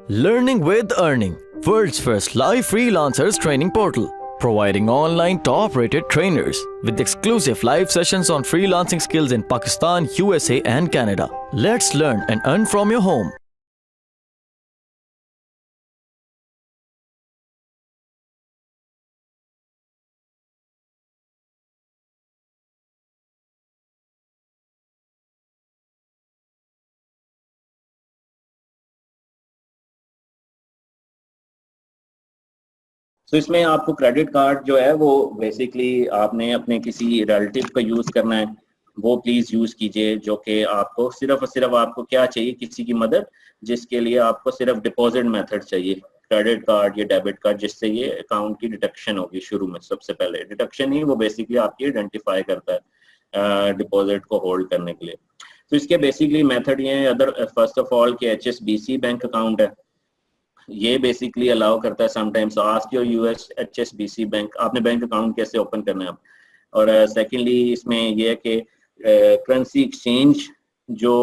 Learning with Earning, world's first live freelancers training portal, providing online top-rated trainers with exclusive live sessions on freelancing skills in Pakistan, USA and Canada. Let's learn and earn from your home. तो इसमें आपको credit card जो है वो basically आपने अपने किसी relative का यूज़ करना है, वो प्लीज़ यूज़ कीजिए, जो कि आपको सिर्फ और सिर्फ आपको क्या चाहिए, किसी की मदद, जिसके लिए आपको सिर्फ डिपॉजिट मेथड चाहिए, क्रेडिट कार्ड या डेबिट कार्ड, जिससे ये अकाउंट की डिडक्शन होगी। शुरू में सबसे पहले डिडक्शन ही वो बेसिकली आपकी आइडेंटिफाई करता है डिपॉजिट को होल्ड करने के लिए। तो इसके बेसिकली मेथड ये हैं। अदर फर्स्ट ऑफ ऑल कि HSBC बैंक अकाउंट है, ये बेसिकली अलाउ करता है sometimes ask your US HSBC bank, आपने बैंक अकाउंट कैसे ओपन करना है आप। और सेकेंडली इसमें ये है कि करेंसी एक्सचेंज जो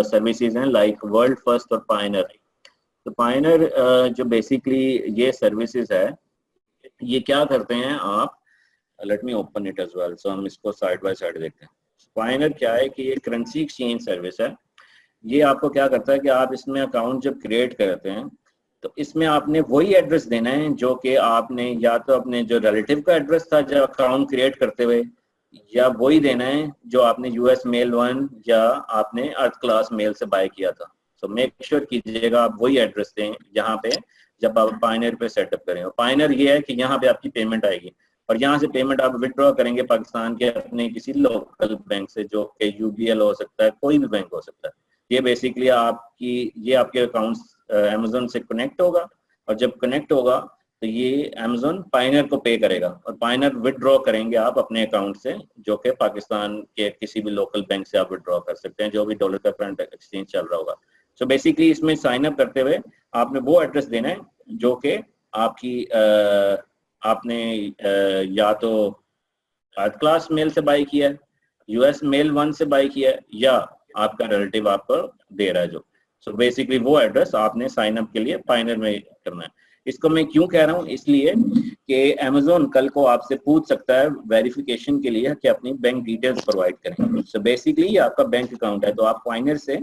सर्विसेज हैं लाइक वर्ल्ड फर्स्ट और पायनर। तो पायनर जो बेसिकली ये सर्विसेज है, ये क्या करते हैं, आप let me open it as well, so हम इसको साइड बाय साइड देखते हैं। पायनर क्या है कि ये करेंसी एक्सचेंज सर्विस है। ये आपको क्या करता है कि आप इसमें अकाउंट जब क्रिएट करते हैं तो इसमें आपने वही एड्रेस देना है जो कि आपने या तो अपने जो रिलेटिव का एड्रेस था जब अकाउंट क्रिएट करते हुए, या वही देना है जो आपने US मेल 1 या आपने अर्थ क्लास मेल से बाय किया था। सो मेक श्योर कीजिएगा आप वही एड्रेस दें यहाँ पे जब आप पायनर पे सेटअप करें। और पायनर ये है कि यहाँ पे आपकी पेमेंट आएगी और यहाँ से पेमेंट आप विड्रॉ करेंगे पाकिस्तान के अपने किसी लोकल बैंक से, जो कि UBL हो सकता है, कोई भी बैंक हो सकता है। ये बेसिकली ये आपके अकाउंट अमेज़न से कनेक्ट होगा, और जब कनेक्ट होगा तो ये अमेज़न पायनर को पे करेगा और पायनर विड्रॉ करेंगे आप अपने अकाउंट से, जो कि पाकिस्तान के किसी भी लोकल बैंक से आप विड्रॉ कर सकते हैं, जो भी डॉलर का करंट एक्सचेंज चल रहा होगा। सो बेसिकली इसमें साइन अप करते हुए आपने वो एड्रेस देना है जो कि आपकी आपने या तो थर्ड क्लास मेल से बाय किया है, US मेल 1 से बाय किया है, या आपका रिलेटिव आपको दे रहा है जो। सो बेसिकली वो एड्रेस आपने साइन अप के लिए पायनर में करना है। इसको मैं क्यों कह रहा हूँ, इसलिए कि अमेज़न कल को आपसे पूछ सकता है वेरिफिकेशन के लिए कि अपनी बैंक डिटेल्स प्रोवाइड करें। सो बेसिकली आपका बैंक अकाउंट है तो आप पायनर से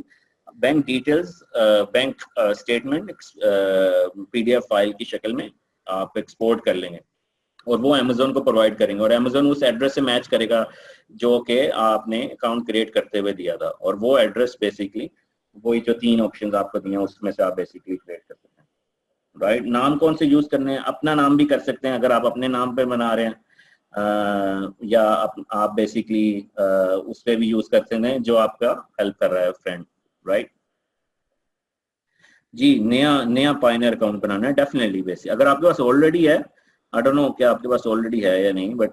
bank details, bank statement PDF file की शक्ल में आप एक्सपोर्ट कर लेंगे और वो अमेज़न को प्रोवाइड करेंगे, और अमेज़न उस एड्रेस से मैच करेगा जो कि आपने अकाउंट क्रिएट करते हुए दिया था। और वो एड्रेस बेसिकली वही जो 3 ऑप्शंस आपको दिए हैं उसमें से आप बेसिकली क्रिएट कर सकते हैं। राइट, नाम कौन से यूज करने हैं, अपना नाम भी कर सकते हैं अगर आप अपने नाम पे बना रहे हैं, या आप बेसिकली उस पर भी यूज करते हैं जो आपका हेल्प कर रहा है फ्रेंड। राइट जी, नया पायनर अकाउंट बनाना है डेफिनेटली। बेसिक अगर आपके पास ऑलरेडी है, आई डोंट नो क्या आपके पास ऑलरेडी है या नहीं, बट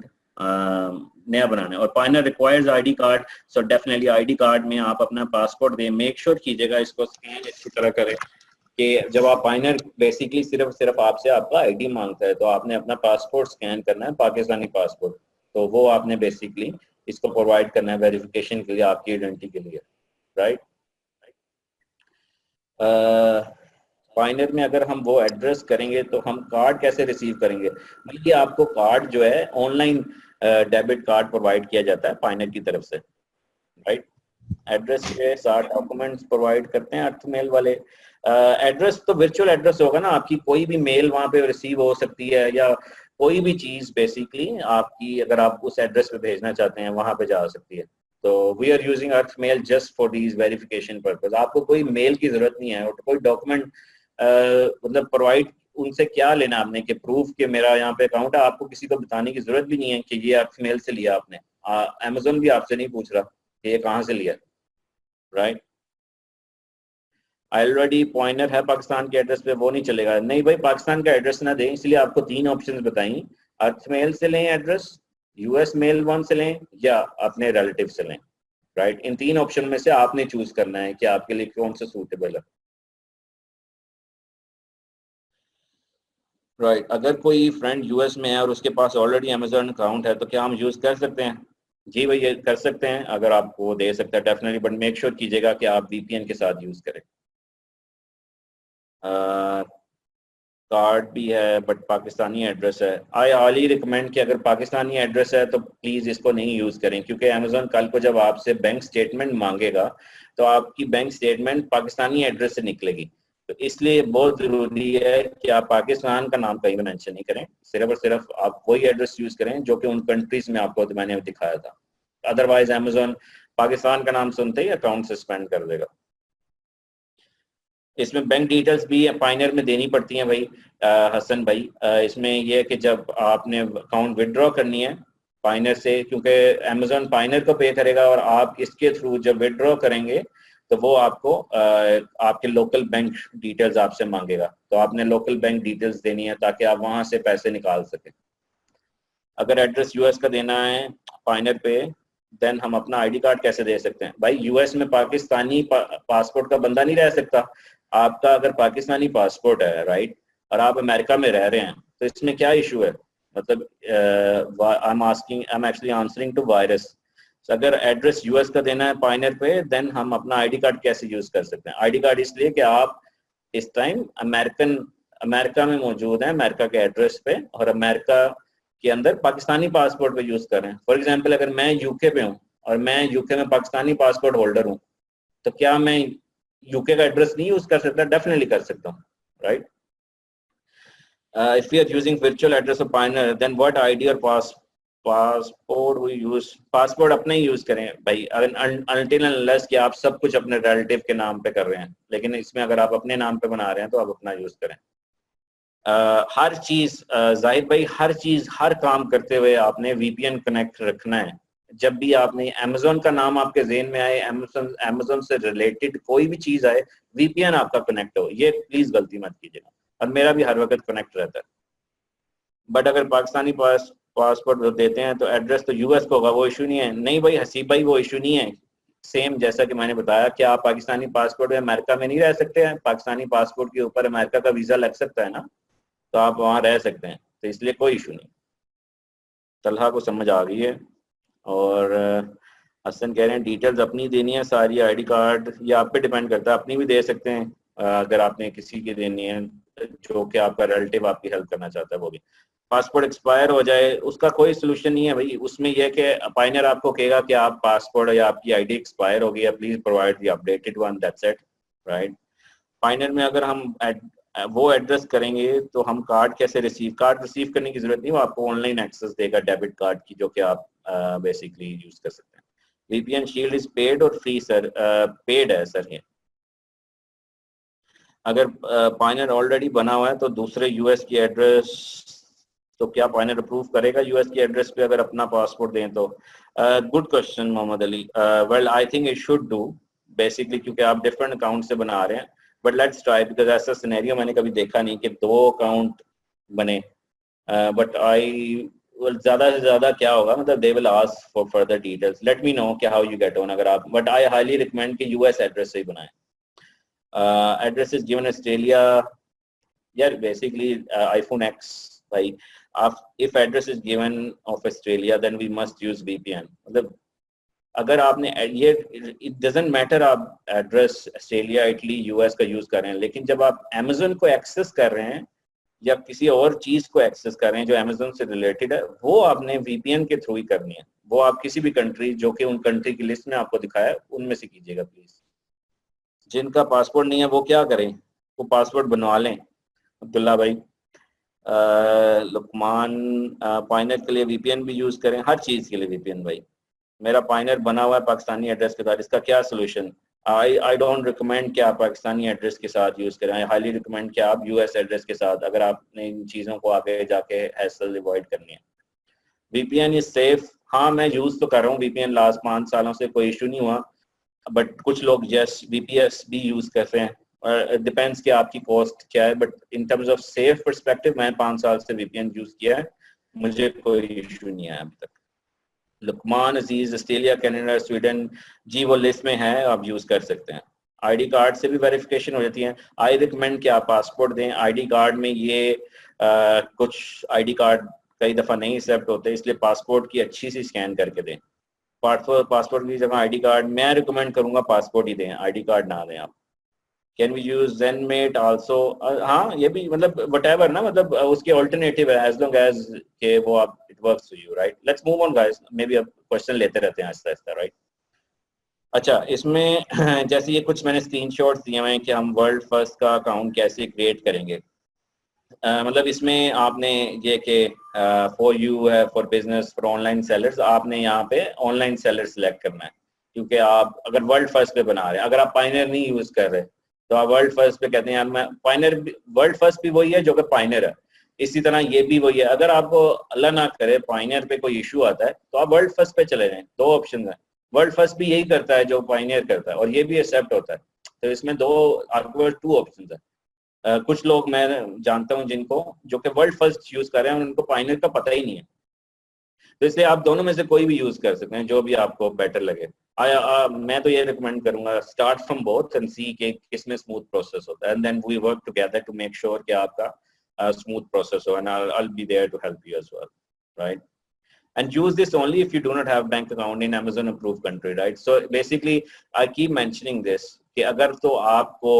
नया बनाना है। और Pioneer requires ID card, so definitely ID card में आप अपना पासपोर्ट दें। मेक श्योर कीजिएगा इसको स्कैन अच्छी तरह करें कि जब आप पायनर बेसिकली सिर्फ आपसे आपका ID मांगता है तो आपने अपना पासपोर्ट स्कैन करना है, पाकिस्तानी पासपोर्ट, तो वो आपने बेसिकली इसको प्रोवाइड करना है वेरिफिकेशन के लिए, आपकी आइडेंटिटी के लिए। राइट, पायनर में अगर हम वो एड्रेस करेंगे तो हम कार्ड कैसे रिसीव करेंगे, बल्कि आपको कार्ड जो है ऑनलाइन डेबिट कार्ड प्रोवाइड किया जाता है पायनर की तरफ से। राइट, एड्रेस के साथ डॉक्यूमेंट्स प्रोवाइड करते हैं अर्थ मेल वाले। एड्रेस तो वर्चुअल एड्रेस होगा ना, आपकी कोई भी मेल वहाँ पे रिसीव हो सकती है, या कोई भी चीज़ बेसिकली आपकी अगर आप उस एड्रेस पे भेजना चाहते हैं वहाँ पे जा सकती है। तो we are using earth mail just for these verification purpose. आपको कोई मेल की जरूरत नहीं है और कोई डॉक्यूमेंट मतलब प्रोवाइड उनसे क्या लेना आपने कि प्रूफ कि मेरा यहाँ पे अकाउंट है। आपको किसी को बताने की जरूरत भी नहीं है कि ये अर्थ मेल से लिया आपने। अमेज़न भी आपसे नहीं पूछ रहा कि ये कहाँ से लिया। राइट, ऑलरेडी पॉइंटर है पाकिस्तान के एड्रेस पे, वो नहीं चलेगा। नहीं भाई, पाकिस्तान का एड्रेस ना दें, इसलिए आपको 3 ऑप्शंस बताई। अर्थ मेल से लें एड्रेस, US मेल 1 से लें, या अपने रिलेटिव से लें। राइट, इन 3 ऑप्शन में से आपने चूज करना है कि आपके लिए कौन सा सूटेबल है। राइट, अगर कोई फ्रेंड US में है और उसके पास ऑलरेडी अमेज़न अकाउंट है तो क्या हम यूज कर सकते हैं? जी भाई, ये कर सकते हैं अगर आपको दे सकता है डेफिनेटली, बट मेक श्योर कीजिएगा कि आप VPN के साथ यूज करें। कार्ड भी है बट पाकिस्तानी एड्रेस है। आई हाईली रिकमेंड कि अगर पाकिस्तानी एड्रेस है तो प्लीज़ इसको नहीं यूज़ करें, क्योंकि अमेजोन कल को जब आपसे बैंक स्टेटमेंट मांगेगा तो आपकी बैंक स्टेटमेंट पाकिस्तानी एड्रेस से निकलेगी। तो इसलिए बहुत ज़रूरी है कि आप पाकिस्तान का नाम कहीं भी मेंशन नहीं करें, सिर्फ और सिर्फ आप वही एड्रेस यूज़ करें जो कि उन कंट्रीज़ में आपको तो मैंने दिखाया था। अदरवाइज अमेजोन पाकिस्तान का नाम सुनते ही अकाउंट सस्पेंड कर देगा। इसमें बैंक डिटेल्स भी पाइनर में देनी पड़ती हैं भाई हसन भाई। इसमें यह है कि जब आपने अकाउंट विड्रॉ करनी है पाइनर से, क्योंकि अमेजोन पाइनर को पे करेगा और आप इसके थ्रू जब विड्रॉ करेंगे तो वो आपको आपके लोकल बैंक डिटेल्स आपसे मांगेगा, तो आपने लोकल बैंक डिटेल्स देनी है ताकि आप वहां से पैसे निकाल सकें। अगर एड्रेस यूएस का देना है पाइनर पे, देन हम अपना आईडी कार्ड कैसे दे सकते हैं? भाई यूएस में पाकिस्तानी पासपोर्ट का बंदा नहीं रह सकता। आपका अगर पाकिस्तानी पासपोर्ट है राइट, और आप अमेरिका में रह रहे हैं, तो इसमें क्या इशू है? मतलब I am actually answering to virus. अगर एड्रेस यूएस का देना है पाइनर पे, देन हम अपना आईडी कार्ड कैसे यूज कर सकते हैं? आईडी कार्ड इसलिए कि आप इस टाइम अमेरिका में मौजूद हैं, अमेरिका के एड्रेस पे, और अमेरिका के अंदर पाकिस्तानी पासपोर्ट पे यूज कर रहे हैं। फॉर एग्जांपल अगर मैं यूके पे हूँ और मैं यूके में पाकिस्तानी पासपोर्ट होल्डर हूँ, तो क्या मैं यूके का एड्रेस नहीं यूज कर सकता? डेफिनेटली कर सकता हूँ, right. If you are using virtual address of Payoneer, then what ID और पासपोर्ट वी यूज? पासपोर्ट अपना ही यूज करें भाई, अनटिल अनलेस कि आप सब कुछ अपने रिलेटिव के नाम पे कर रहे हैं, लेकिन इसमें अगर आप अपने नाम पे बना रहे हैं तो आप अपना यूज करें। हर चीज जाहिर भाई, हर चीज हर काम करते हुए आपने वीपीएन कनेक्ट रखना है। जब भी आपने अमेजोन का नाम आपके ज़हन में आए, अमेजोन से रिलेटेड कोई भी चीज आए, वीपीएन आपका कनेक्ट हो, ये प्लीज गलती मत कीजिएगा। और मेरा भी हर वक्त कनेक्ट रहता है। बट अगर पाकिस्तानी पासपोर्ट देते हैं तो एड्रेस तो यूएस को होगा, वो इशू नहीं है। नहीं भाई हसीब भाई, वो इशू नहीं है। सेम जैसा कि मैंने बताया कि आप पाकिस्तानी पासपोर्ट में अमेरिका में नहीं रह सकते हैं, पाकिस्तानी पासपोर्ट के ऊपर अमेरिका का वीजा लग सकता है ना, तो आप वहाँ रह सकते हैं, तो इसलिए कोई इशू नहीं। तलहा को समझ आ गई है। और हसन कह रहे हैं डिटेल्स अपनी देनी है सारी, आईडी कार्ड, ये आप पे डिपेंड करता है, अपनी भी दे सकते हैं अगर आपने किसी की देनी है जो कि आपका रिलेटिव आपकी हेल्प करना चाहता है वो भी। पासपोर्ट एक्सपायर हो जाए उसका कोई सोल्यूशन नहीं है भाई, उसमें यह कि पाइनर आपको कहेगा कि आप पासपोर्ट या आपकी आईडी एक्सपायर हो गई है, please provide the updated one, that's it, right. Payoneer में अगर हम वो एड्रेस करेंगे तो हम कार्ड कैसे कार्ड रिसीव करने की जरूरत नहीं, वो आपको ऑनलाइन एक्सेस देगा डेबिट कार्ड की, जो कि आप बेसिकली यूज कर सकते हैं। वीपीएन शील्ड इज पेड और फ्री? सर पेड है सर ये। अगर पाइनर ऑलरेडी बना हुआ है तो दूसरे यूएस की एड्रेस, तो क्या पाइनर अप्रूव करेगा यूएस की एड्रेस पे अगर अपना पासपोर्ट दें तो? Good question Mohammad Ali. Well I think it should do basically, क्योंकि आप डिफरेंट अकाउंट से बना रहे हैं, बट लेट्स ट्राई, बिकॉज ऐसा सिनेरियो मैंने कभी देखा नहीं कि दो अकाउंट बने। बट आई ज्यादा से ज्यादा क्या होगा, मतलब they will ask for further details, let me know कि हाउ यू गेट ऑन। अगर आप, बट आई हाईली रिकमेंड कि यूएस एड्रेस से ही बनाएं। एड्रेस इज गिवन ऑस्ट्रेलिया, यार बेसिकली आईफोन एक्स भाई, if address is given of Australia then we must use VPN। मतलब अगर आपने ये, इट डजंट मैटर आप एड्रेस ऑस्ट्रेलिया, इटली, यूएस का यूज कर रहे हैं, लेकिन जब आप अमेजोन को एक्सेस कर रहे हैं या किसी और चीज को एक्सेस कर रहे हैं जो अमेजोन से रिलेटेड है, वो आपने वीपीएन के थ्रू ही करनी है। वो आप किसी भी कंट्री जो कि उन कंट्री की लिस्ट में आपको दिखाया है उनमें से कीजिएगा प्लीज। जिनका पासपोर्ट नहीं है वो क्या करें? वो पासपोर्ट बनवा लें। अब्दुल्ला भाई, लुकमान, पाइनर के लिए वीपीएन भी यूज करें, हर चीज के लिए वीपीएन भाई। मेरा पाइनर बना हुआ है पाकिस्तानी एड्रेस के साथ, इसका क्या सोल्यूशन? आई डोंट रिकमेंड कि आप पाकिस्तानी एड्रेस के साथ यूज करें। आई हाईली रिकमेंड कि आप यूएस एड्रेस के साथ, अगर आपने इन चीजों को आगे जाके हैसल अवॉइड करनी है। वीपीएन इज सेफ, हाँ मैं यूज तो कर रहा हूँ वीपीएन, लास्ट 5 सालों से कोई इशू नहीं हुआ, बट कुछ लोग यस वीपीएस भी यूज कर रहे हैं, और डिपेंड्स कि आपकी कॉस्ट क्या है, but in terms of safe perspective मैं 5 साल से वीपीएन यूज किया है, मुझे कोई इशू नहीं आया अभी तक। लुकमान अजीज, ऑस्ट्रेलिया, कनाडा, स्वीडन, जी वो लिस्ट में है, आप यूज कर सकते हैं। आईडी कार्ड से भी वेरिफिकेशन हो जाती है। आई रिकमेंड कि आप पासपोर्ट दें। आईडी कार्ड में ये कुछ आईडी कार्ड कई दफ़ा नहीं एक्सेप्ट होते, इसलिए पासपोर्ट की अच्छी सी स्कैन करके दें। पासपोर्ट की जगह आईडी कार्ड, मैं रिकमेंड करूंगा पासपोर्ट ही दें, आईडी कार्ड ना दें आप। Can we use ZenMate also? हाँ, ये भी मतलब व्हाटएवर ना, मतलब उसके ऑल्टरनेटिव है, एज लॉन्ग एज के वो आप it works for you, right? Let's move on guys, may be अब क्वेश्चन लेते रहते हैं आहिस्ता आहिस्ता, राइट? अच्छा, इसमें जैसे ये कुछ मैंने स्क्रीनशॉट्स दिए हुए हैं कि हम वर्ल्ड फर्स्ट का अकाउंट कैसे क्रिएट करेंगे। मतलब इसमें आपने ये कि फॉर यू है, for business, for online sellers, आपने यहाँ पे ऑनलाइन सेलर सेलेक्ट करना है, क्योंकि आप अगर वर्ल्ड फर्स्ट पे बना रहे हैं, अगर आप पाइनर नहीं यूज कर रहे तो आप वर्ल्ड फर्स्ट पे कहते हैं यार मैं पाइनर, वर्ल्ड फर्स्ट भी वही है जो कि पाइनर है, इसी तरह ये भी वही है। अगर आपको अल्लाह ना करे पाइनर पे कोई इशू आता है तो आप वर्ल्ड फर्स्ट पे चले जाएं, दो ऑप्शन है। वर्ल्ड फर्स्ट भी यही करता है जो पाइनियर करता है, और ये भी एक्सेप्ट होता है। तो इसमें दो, आपके पास टू ऑप्शन है। कुछ लोग मैं जानता हूं जिनको, जो कि वर्ल्ड फर्स्ट यूज कर रहे हैं, उनको पाइनियर का पता ही नहीं है। तो इसलिए आप दोनों में से कोई भी यूज कर सकते हैं, जो भी आपको बेटर लगे। मैं तो ये रिकमेंड करूंगा, start from both and see कि किसमें स्मूथ प्रोसेस होता है, and then we work together to make sure कि आपका स्मूथ प्रोसेस हो, and I'll be there to help you as well, right? And use this only if you do not have bank account in Amazon approved country, right? So basically I keep mentioning this कि अगर तो आपको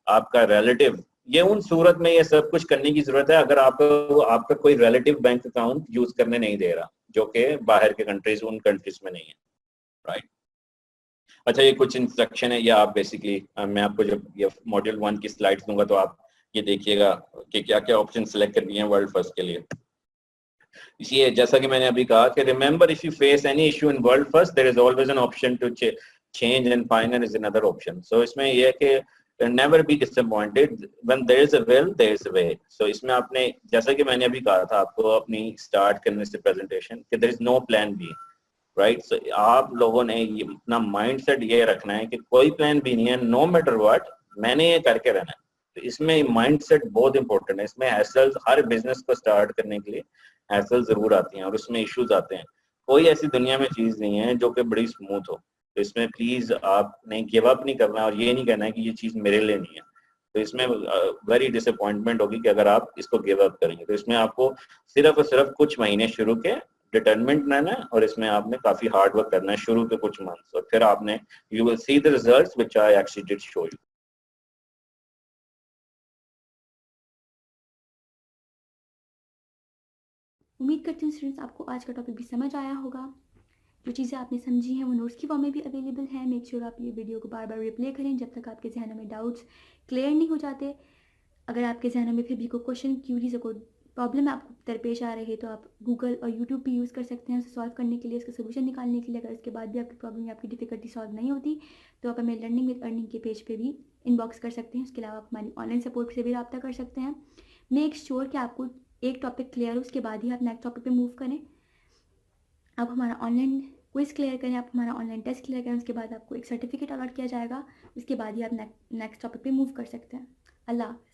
आपका relative, ये उन सूरत में ये सब कुछ करने की जरूरत है अगर आपको आपका कोई रिलेटिव बैंक अकाउंट यूज करने नहीं दे रहा, जो कि बाहर के कंट्रीज, उन कंट्रीज में नहीं है, राइट? अच्छा, ये कुछ इंस्ट्रक्शन है, या आप बेसिकली मैं आपको जब ये मॉड्यूल 1 की स्लाइड्स दूंगा तो आप ये देखिएगा कि क्या क्या ऑप्शन सेलेक्ट करनी है वर्ल्ड फर्स्ट के लिए। ये जैसा कि मैंने अभी कहा कि remember, if you face any issue in world first there is always an option to change, and final is another option. So इसमें यह है कि never be disappointed, when there is a will there is a way. So इसमें आपने, जैसा कि मैंने अभी कहा था आपको अपनी स्टार्ट करने से प्रेजेंटेशन, कि there is no plan B, right? So आप लोगों ने ये अपना माइंडसेट ये रखना है कि कोई प्लान भी नहीं है, नो मैटर व्हाट मैंने ये करके रहना है। तो इसमें माइंडसेट बहुत इंपॉर्टेंट है। इसमें हैसल्स, हर बिजनेस को स्टार्ट करने के लिए हैसल जरूर आती हैं और उसमें इश्यूज आते हैं। कोई ऐसी दुनिया में चीज नहीं है जो कि बड़ी स्मूथ हो। तो इसमें प्लीज आपने गिव अप नहीं करना और ये नहीं कहना है कि ये चीज मेरे लिए नहीं है। तो इसमें वेरी डिसअपॉइंटमेंट होगी कि अगर आप इसको गिव अप करेंगे। तो इसमें आपको सिर्फ और सिर्फ कुछ महीने शुरू के डिटरमिनेंट रहना है, और इसमें आपने काफी हार्ड वर्क करना है शुरू के कुछ मंथ्स, और फिर आपने you will see the results which I actually did show you. उम्मीद करती हूँ स्टूडेंट्स आपको आज का टॉपिक भी समझ आया होगा। जो चीज़ें आपने समझी हैं वो नोट्स की फॉर्म में भी अवेलेबल है। मेक श्योर आप ये वीडियो को बार बार रिप्ले करें जब तक आपके जहनों में डाउट्स क्लियर नहीं हो जाते। अगर आपके जहनों में फिर भी कोई क्वेश्चन, क्यूरीज, कोई प्रॉब्लम आपको दरपेश आ रही है तो आप गूगल और यूट्यूब भी यूज़ कर सकते हैं उसे सॉल्व करने के लिए, उसका सोल्यूशन निकालने के लिए। अगर इसके बाद भी आपकी प्रॉब्लम या आपकी डिफिकल्टी सॉल्व नहीं होती तो आप हमें लर्निंग विद अर्निंग के पेज पे भी इनबॉक्स कर सकते हैं। उसके अलावा आप हमारी ऑनलाइन सपोर्ट से भी रब्ता कर सकते हैं। मेक श्योर कि आपको एक टॉपिक क्लियर हो, उसके बाद ही आप नेक्स्ट टॉपिक पे मूव करें। आप हमारा ऑनलाइन क्विज क्लियर करें, आप हमारा ऑनलाइन टेस्ट क्लियर करें, उसके बाद आपको एक सर्टिफिकेट अलॉट किया जाएगा। उसके बाद ही आप नेक्स्ट टॉपिक पे मूव कर सकते हैं। अल्लाह हाफ़िज़।